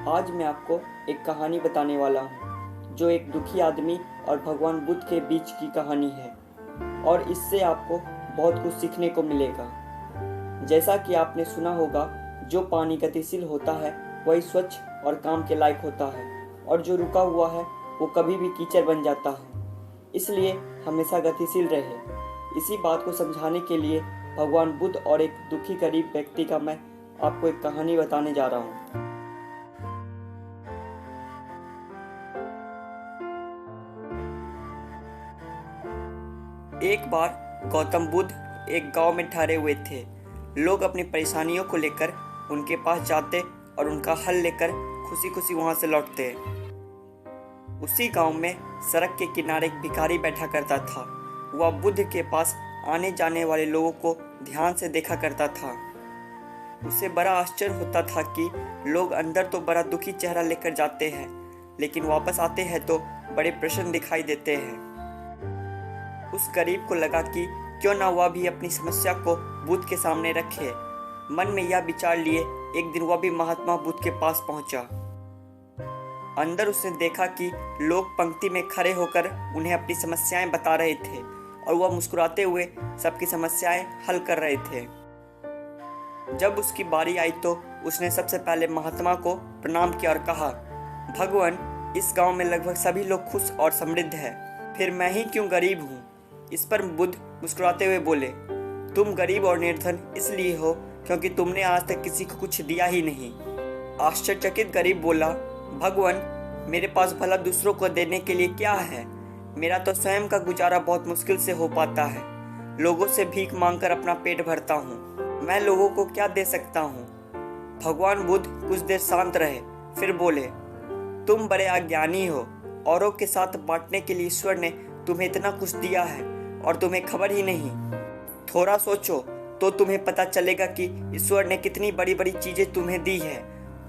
आज मैं आपको एक कहानी बताने वाला हूँ जो एक दुखी आदमी और भगवान बुद्ध के बीच की कहानी है और इससे आपको बहुत कुछ सीखने को मिलेगा। जैसा कि आपने सुना होगा, जो पानी गतिशील होता है वही स्वच्छ और काम के लायक होता है और जो रुका हुआ है वो कभी भी कीचड़ बन जाता है। इसलिए हमेशा गतिशील रहे। इसी बात को समझाने के लिए भगवान बुद्ध और एक दुखी गरीब व्यक्ति का मैं आपको एक कहानी बताने जा रहा हूँ। एक बार गौतम बुद्ध एक गांव में ठहरे हुए थे। लोग अपनी परेशानियों को लेकर उनके पास जाते और उनका हल लेकर खुशी खुशी वहां से लौटते। उसी गांव में सड़क के किनारे एक भिखारी बैठा करता था। वह बुद्ध के पास आने जाने वाले लोगों को ध्यान से देखा करता था। उसे बड़ा आश्चर्य होता था कि लोग अंदर तो बड़ा दुखी चेहरा लेकर जाते हैं, लेकिन वापस आते हैं तो बड़े प्रसन्न दिखाई देते हैं। उस गरीब को लगा कि क्यों ना वह भी अपनी समस्या को बुद्ध के सामने रखे। मन में यह विचार लिए एक दिन वह भी महात्मा बुद्ध के पास पहुंचा। अंदर उसने देखा कि लोग पंक्ति में खड़े होकर उन्हें अपनी समस्याएं बता रहे थे और वह मुस्कुराते हुए सबकी समस्याएं हल कर रहे थे। जब उसकी बारी आई तो उसने सबसे पहले महात्मा को प्रणाम किया और कहा, भगवान, इस गांव में लगभग सभी लोग खुश और समृद्ध हैं, फिर मैं ही क्यों गरीब हूँ। इस पर बुद्ध मुस्कुराते हुए बोले, तुम गरीब और निर्धन इसलिए हो क्योंकि तुमने आज तक किसी को कुछ दिया ही नहीं। आश्चर्यचकित गरीब बोला, भगवान, मेरे पास भला दूसरों को देने के लिए क्या है। मेरा तो स्वयं का गुजारा बहुत मुश्किल से हो पाता है। लोगों से भीख मांगकर अपना पेट भरता हूँ। मैं लोगों को क्या दे सकता हूँ। भगवान बुद्ध कुछ देर शांत रहे, फिर बोले, तुम बड़े अज्ञानी हो। औरों के साथ बांटने के लिए ईश्वर ने तुम्हें इतना कुछ दिया है और तुम्हें खबर ही नहीं। थोड़ा सोचो तो तुम्हें पता चलेगा कि ईश्वर ने कितनी बड़ी बड़ी चीजें तुम्हें दी है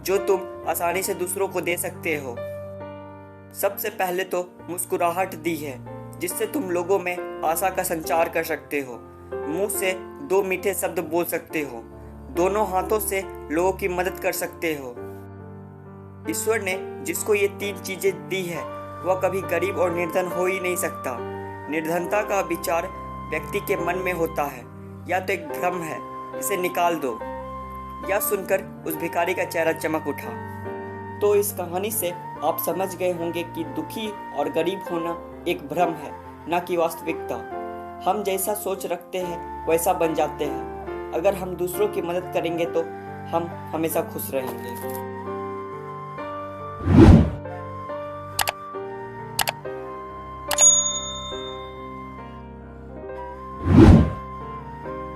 जो तुम आसानी से दूसरों को दे सकते हो। सबसे पहले तो मुस्कुराहट दी है जिससे तुम लोगों में आशा का संचार कर सकते हो। मुंह से दो मीठे शब्द बोल सकते हो। दोनों हाथों से लोगों की मदद कर सकते हो। ईश्वर ने जिसको ये तीन चीजें दी है वह कभी गरीब और निर्धन हो ही नहीं सकता। निर्धनता का विचार व्यक्ति के मन में होता है या तो एक भ्रम है, इसे निकाल दो। यह सुनकर उस भिखारी का चेहरा चमक उठा। तो इस कहानी से आप समझ गए होंगे कि दुखी और गरीब होना एक भ्रम है, न कि वास्तविकता। हम जैसा सोच रखते हैं वैसा बन जाते हैं। अगर हम दूसरों की मदद करेंगे तो हम हमेशा खुश रहेंगे।